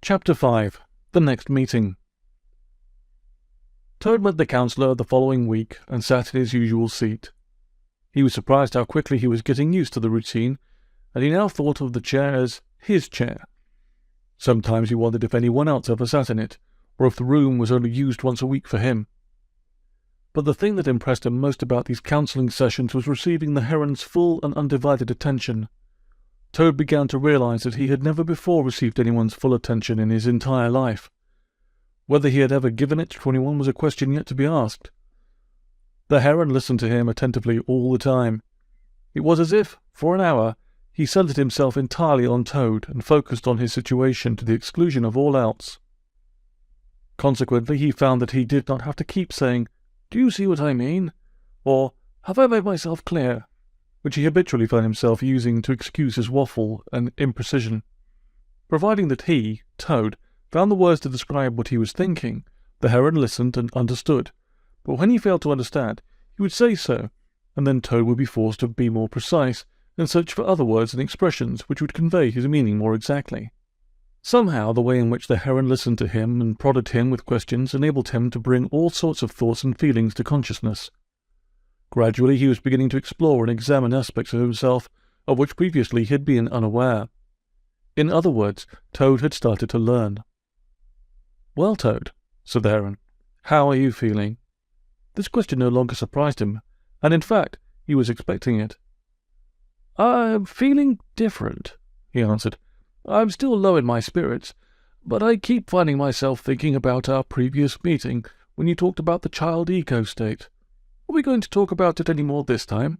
Chapter 5. The Next Meeting. Toad met the counsellor the following week and sat in his usual seat. He was surprised how quickly he was getting used to the routine, and he now thought of the chair as his chair. Sometimes he wondered if anyone else ever sat in it, or if the room was only used once a week for him. But the thing that impressed him most about these counselling sessions was receiving the heron's full and undivided attention. Toad began to realize that he had never before received anyone's full attention in his entire life. Whether he had ever given it to anyone was a question yet to be asked. The heron listened to him attentively all the time. It was as if, for an hour, he centered himself entirely on Toad and focused on his situation to the exclusion of all else. Consequently, he found that he did not have to keep saying, "Do you see what I mean?" or "Have I made myself clear?" which he habitually found himself using to excuse his waffle and imprecision. Providing that he, Toad, found the words to describe what he was thinking, the heron listened and understood, but when he failed to understand, he would say so, and then Toad would be forced to be more precise and search for other words and expressions which would convey his meaning more exactly. Somehow the way in which the heron listened to him and prodded him with questions enabled him to bring all sorts of thoughts and feelings to consciousness. Gradually he was beginning to explore and examine aspects of himself of which previously he had been unaware. In other words, Toad had started to learn. "Well, Toad," said the heron, "how are you feeling?" This question no longer surprised him, and in fact, he was expecting it. "I'm feeling different," he answered. "I'm still low in my spirits, but I keep finding myself thinking about our previous meeting when you talked about the child ego state. Are we going to talk about it any more this time?"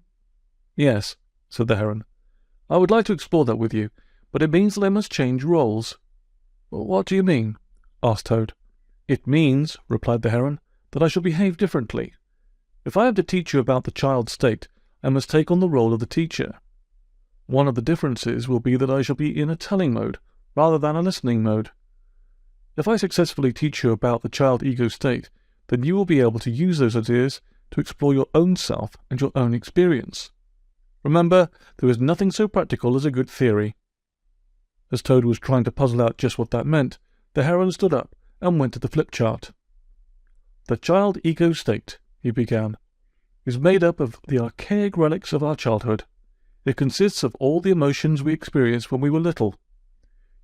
"Yes," said the heron. "I would like to explore that with you, but it means that I must change roles." "What do you mean?" asked Toad. "It means," replied the heron, "that I shall behave differently. If I am to teach you about the child state, I must take on the role of the teacher. One of the differences will be that I shall be in a telling mode, rather than a listening mode. If I successfully teach you about the child ego state, then you will be able to use those ideas to explore your own self and your own experience. Remember, there is nothing so practical as a good theory." As Toad was trying to puzzle out just what that meant, the heron stood up and went to the flip chart. "The child ego state," he began, "is made up of the archaic relics of our childhood. It consists of all the emotions we experienced when we were little.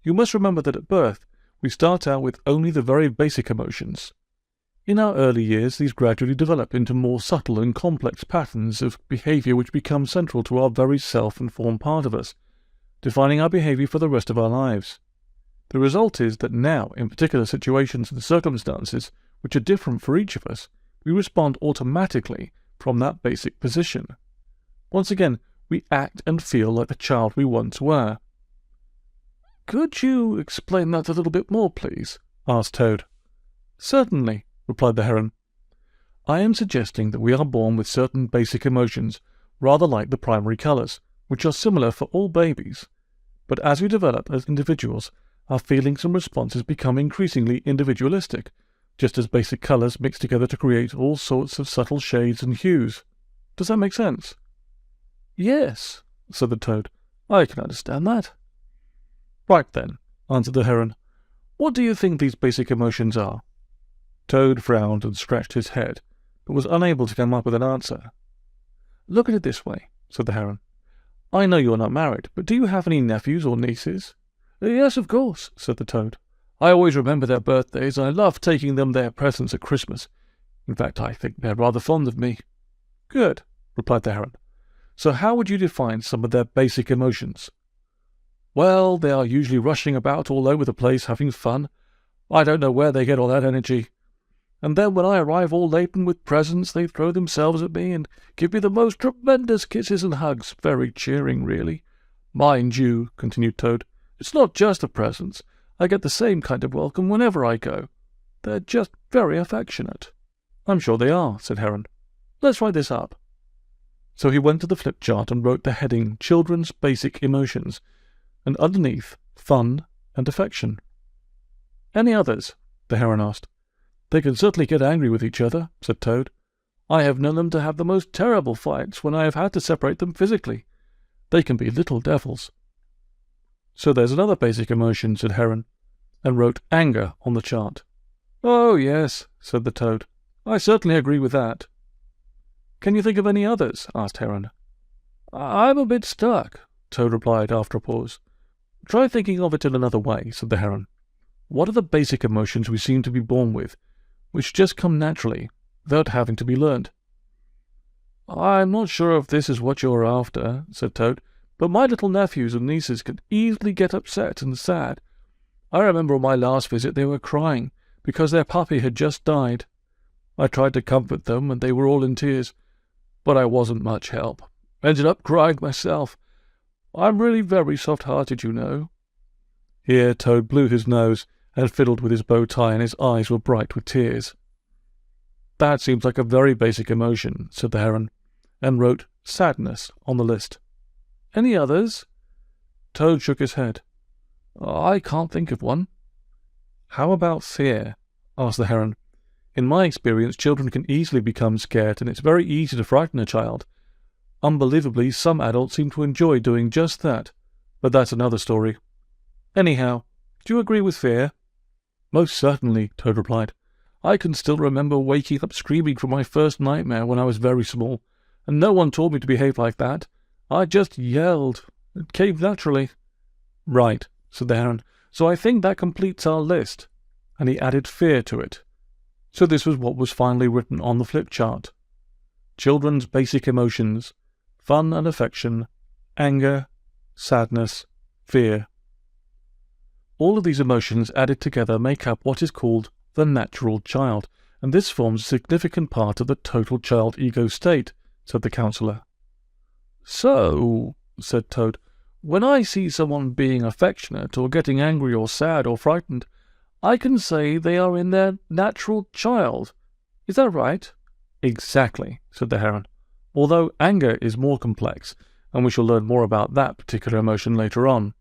You must remember that at birth, we start out with only the very basic emotions. In our early years, these gradually develop into more subtle and complex patterns of behavior which become central to our very self and form part of us, defining our behavior for the rest of our lives. The result is that now, in particular situations and circumstances which are different for each of us, we respond automatically from that basic position. Once again, we act and feel like the child we once were." "Could you explain that a little bit more, please?" asked Toad. "Certainly," replied the heron. "I am suggesting that we are born with certain basic emotions, rather like the primary colours, which are similar for all babies. But as we develop as individuals, our feelings and responses become increasingly individualistic, just as basic colours mix together to create all sorts of subtle shades and hues. Does that make sense?" "Yes," said the Toad. "I can understand that." "Right then," answered the heron. "What do you think these basic emotions are?" Toad frowned and scratched his head, but was unable to come up with an answer. "Look at it this way," said the heron. "I know you are not married, but do you have any nephews or nieces?" "Yes, of course," said the Toad. "I always remember their birthdays, and I love taking them their presents at Christmas. In fact, I think they're rather fond of me." "Good," replied the heron. "So how would you define some of their basic emotions?" "Well, they are usually rushing about all over the place having fun. I don't know where they get all that energy. And then when I arrive all laden with presents, they throw themselves at me and give me the most tremendous kisses and hugs. Very cheering, really. Mind you," continued Toad, "it's not just the presents. I get the same kind of welcome whenever I go. They're just very affectionate." "I'm sure they are," said Heron. "Let's write this up." So he went to the flip chart and wrote the heading Children's Basic Emotions, and underneath, Fun and Affection. "Any others?" the heron asked. "They can certainly get angry with each other," said Toad. "I have known them to have the most terrible fights when I have had to separate them physically. They can be little devils." "So there's another basic emotion," said Heron. and wrote anger on the chart. "Oh, yes," said the Toad. "I certainly agree with that." "Can you think of any others?" asked Heron. "I'm a bit stuck," Toad replied after a pause. "Try thinking of it in another way," said the Heron. "What are the basic emotions we seem to be born with, which just come naturally, without having to be learned?" "I'm not sure if this is what you're after," said Toad, "but my little nephews and nieces can easily get upset and sad. I remember on my last visit they were crying because their puppy had just died. I tried to comfort them and they were all in tears, but I wasn't much help. Ended up crying myself. I'm really very soft-hearted, you know." Here Toad blew his nose and fiddled with his bow tie, and his eyes were bright with tears. "That seems like a very basic emotion," said the Heron, and wrote sadness on the list. "Any others?" Toad shook his head. "I can't think of one." "How about fear?" asked the Heron. "In my experience, children can easily become scared, and it's very easy to frighten a child. Unbelievably, some adults seem to enjoy doing just that, but that's another story. Anyhow, do you agree with fear?" "Most certainly," Toad replied. "I can still remember waking up screaming from my first nightmare when I was very small, and no one told me to behave like that. I just yelled. It came naturally." "Right," said the Heron. "So I think that completes our list." And he added fear to it. So this was what was finally written on the flip chart. Children's basic emotions: fun and affection, anger, sadness, fear. All of these emotions added together make up what is called the natural child, and this forms a significant part of the total child ego state, said the counsellor. "So," said Toad, "when I see someone being affectionate or getting angry or sad or frightened, I can say they are in their natural child. Is that right?" "Exactly," said the Heron, "although anger is more complex, and we shall learn more about that particular emotion later on."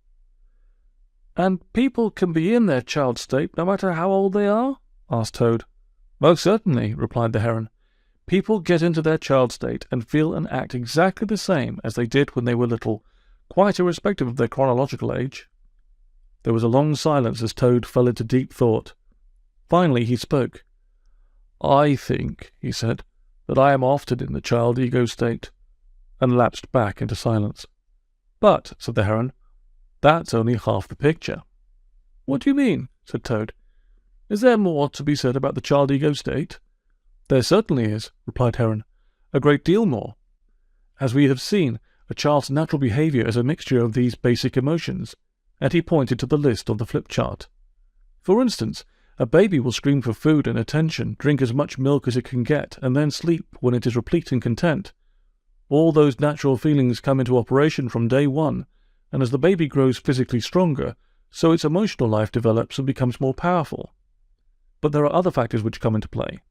"And people can be in their child state no matter how old they are?" asked Toad. "Most certainly," replied the Heron. "People get into their child state and feel and act exactly the same as they did when they were little, quite irrespective of their chronological age." There was a long silence as Toad fell into deep thought. Finally he spoke. "I think," he said, "that I am often in the child ego state," and lapsed back into silence. "But," said the Heron, "that's only half the picture." "What do you mean?" said Toad. "Is there more to be said about the child ego state?" "There certainly is," replied Heron. "A great deal more. As we have seen, a child's natural behavior is a mixture of these basic emotions, and he pointed to the list on the flip chart. For instance, a baby will scream for food and attention, drink as much milk as it can get, and then sleep when it is replete and content. All those natural feelings come into operation from day one, and as the baby grows physically stronger, so its emotional life develops and becomes more powerful. But there are other factors which come into play,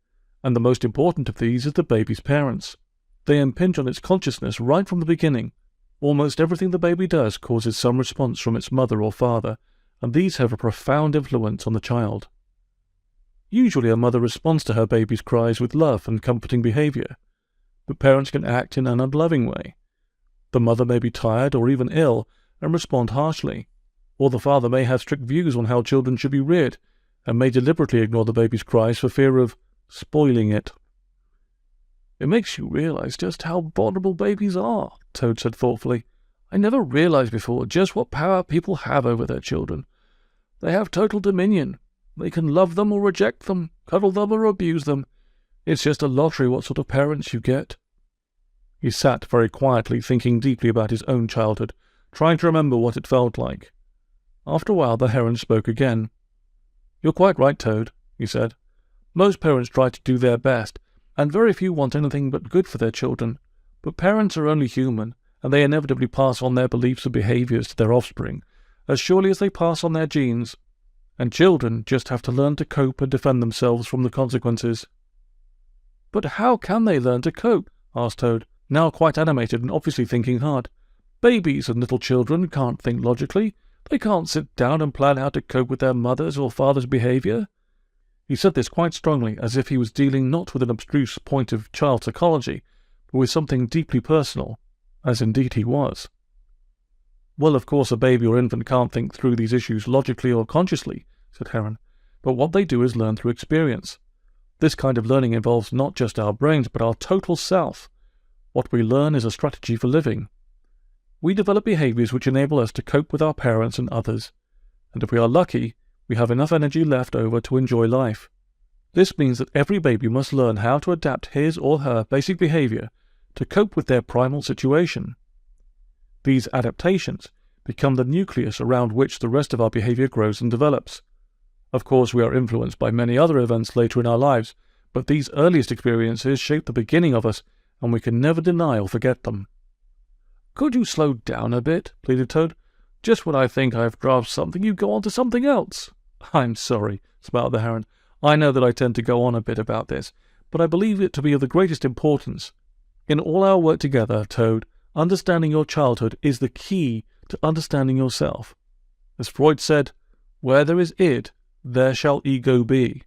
and the most important of these is the baby's parents. They impinge on its consciousness right from the beginning. Almost everything the baby does causes some response from its mother or father, and these have a profound influence on the child. Usually a mother responds to her baby's cries with love and comforting behavior, but parents can act in an unloving way. The mother may be tired or even ill and respond harshly, or the father may have strict views on how children should be reared, and may deliberately ignore the baby's cries for fear of spoiling it. "It makes you realize just how vulnerable babies are," Toad said thoughtfully. "I never realized before just what power people have over their children. They have total dominion. They can love them or reject them, cuddle them or abuse them. It's just a lottery what sort of parents you get." He sat very quietly, thinking deeply about his own childhood, trying to remember what it felt like. After a while the Heron spoke again. "You're quite right, Toad," he said. "Most parents try to do their best, and very few want anything but good for their children. But parents are only human, and they inevitably pass on their beliefs and behaviors to their offspring, as surely as they pass on their genes. And children just have to learn to cope and defend themselves from the consequences." "But how can they learn to cope?" asked Toad, now quite animated and obviously thinking hard. "Babies and little children can't think logically. They can't sit down and plan how to cope with their mother's or father's behavior." He said this quite strongly, as if he was dealing not with an abstruse point of child psychology, but with something deeply personal, as indeed he was. "Well, of course a baby or infant can't think through these issues logically or consciously," said Heron, but what they do is learn through experience. This kind of learning involves not just our brains, but our total self. What we learn is a strategy for living. We develop behaviors which enable us to cope with our parents and others, and if we are lucky, we have enough energy left over to enjoy life. This means that every baby must learn how to adapt his or her basic behavior to cope with their primal situation. These adaptations become the nucleus around which the rest of our behavior grows and develops. Of course, we are influenced by many other events later in our lives, but these earliest experiences shape the beginning of us, and we can never deny or forget them. "Could you slow down a bit?" pleaded Toad. "Just when I think I've grasped something, you go on to something else." "I'm sorry," smiled the Heron. "I know that I tend to go on a bit about this, but I believe it to be of the greatest importance. In all our work together, Toad, understanding your childhood is the key to understanding yourself. As Freud said, where there is id, there shall ego be.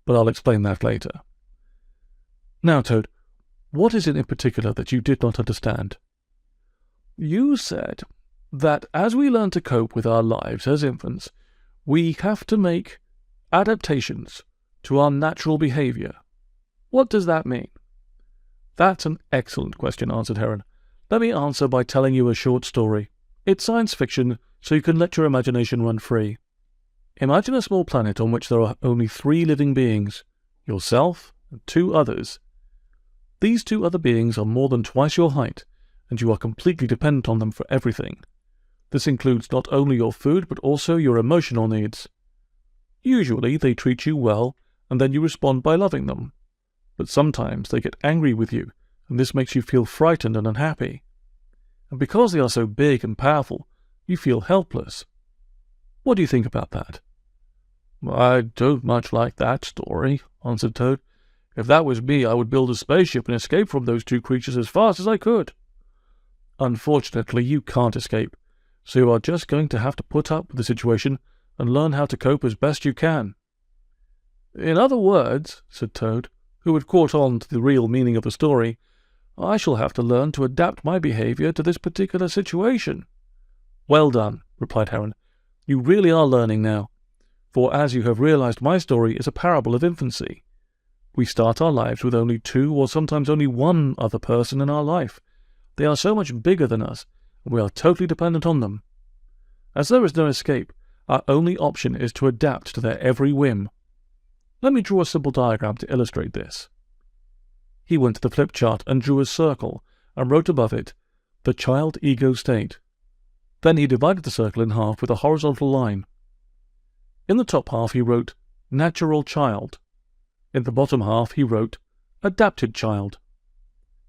But I'll explain that later. Now, Toad, what is it in particular that you did not understand?" "You said that as we learn to cope with our lives as infants, we have to make adaptations to our natural behavior. What does that mean?" "That's an excellent question," answered Heron. "Let me answer by telling you a short story. It's science fiction, so you can let your imagination run free. Imagine a small planet on which there are only 3 living beings, yourself and 2 others. These 2 other beings are more than twice your height, and you are completely dependent on them for everything. This includes not only your food, but also your emotional needs. Usually they treat you well, and then you respond by loving them. But sometimes they get angry with you, and this makes you feel frightened and unhappy. And because they are so big and powerful, you feel helpless. What do you think about that?" "I don't much like that story," answered Toad. "If that was me, I would build a spaceship and escape from those 2 creatures as fast as I could." "Unfortunately, you can't escape, so you are just going to have to put up with the situation and learn how to cope as best you can." "In other words," said Toad, who had caught on to the real meaning of the story, "I shall have to learn to adapt my behavior to this particular situation." "Well done," replied Heron. "You really are learning now, for as you have realized, my story is a parable of infancy. We start our lives with only 2 or sometimes only 1 other person in our life. They are so much bigger than us, and we are totally dependent on them. As there is no escape, our only option is to adapt to their every whim. Let me draw a simple diagram to illustrate this." He went to the flip chart and drew a circle and wrote above it, "The child ego state." Then he divided the circle in half with a horizontal line. In the top half he wrote, "Natural child." In the bottom half he wrote, "Adapted child."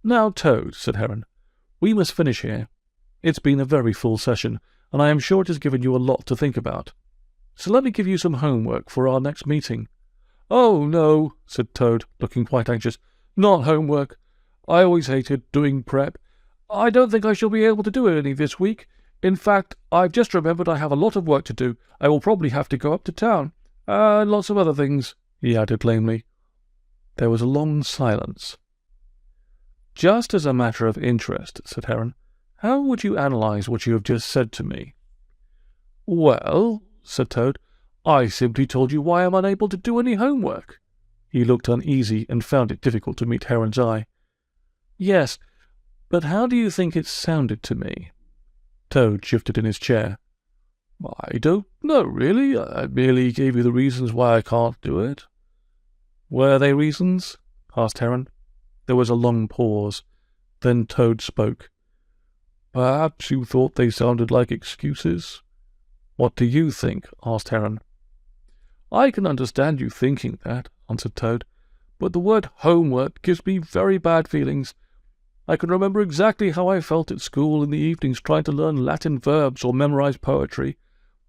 "Now, Toad," said Heron, "we must finish here. It's been a very full session, and I am sure it has given you a lot to think about. So let me give you some homework for our next meeting." "Oh, no," said Toad, looking quite anxious. "Not homework. I always hated doing prep. I don't think I shall be able to do any this week. In fact, I've just remembered I have a lot of work to do. I will probably have to go up to town. And lots of other things," he added lamely. There was a long silence. "Just as a matter of interest," said Heron, "how would you analyze what you have just said to me?" "Well," said Toad, "I simply told you why I'm unable to do any homework." He looked uneasy and found it difficult to meet Heron's eye. "Yes, but how do you think it sounded to me?" Toad shifted in his chair. "I don't know, really. I merely gave you the reasons why I can't do it." "Were they reasons?" asked Heron. There was a long pause. Then Toad spoke. "Perhaps you thought they sounded like excuses?" "What do you think?" asked Heron. "I can understand you thinking that," answered Toad, "but the word homework gives me very bad feelings. I can remember exactly how I felt at school in the evenings trying to learn Latin verbs or memorize poetry,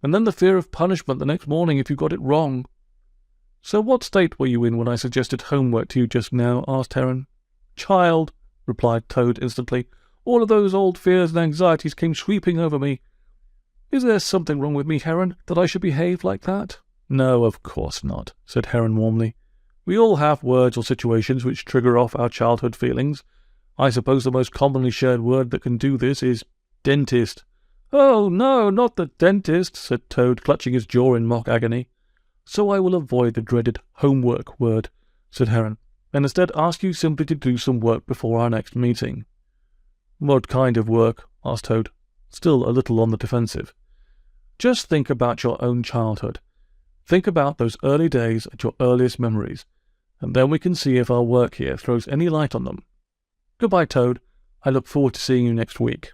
and then the fear of punishment the next morning if you got it wrong." "So what state were you in when I suggested homework to you just now?" asked Heron. "Child," replied Toad instantly. "All of those old fears and anxieties came sweeping over me. Is there something wrong with me, Heron, that I should behave like that?" "No, of course not," said Heron warmly. "We all have words or situations which trigger off our childhood feelings. I suppose the most commonly shared word that can do this is dentist." "Oh, no, not the dentist," said Toad, clutching his jaw in mock agony. So I will avoid the dreaded homework word, said Heron, and instead ask you simply to do some work before our next meeting. What kind of work? Asked Toad, still a little on the defensive. Just think about your own childhood. Think about those early days and your earliest memories, and then we can see if our work here throws any light on them. Goodbye, Toad. I look forward to seeing you next week.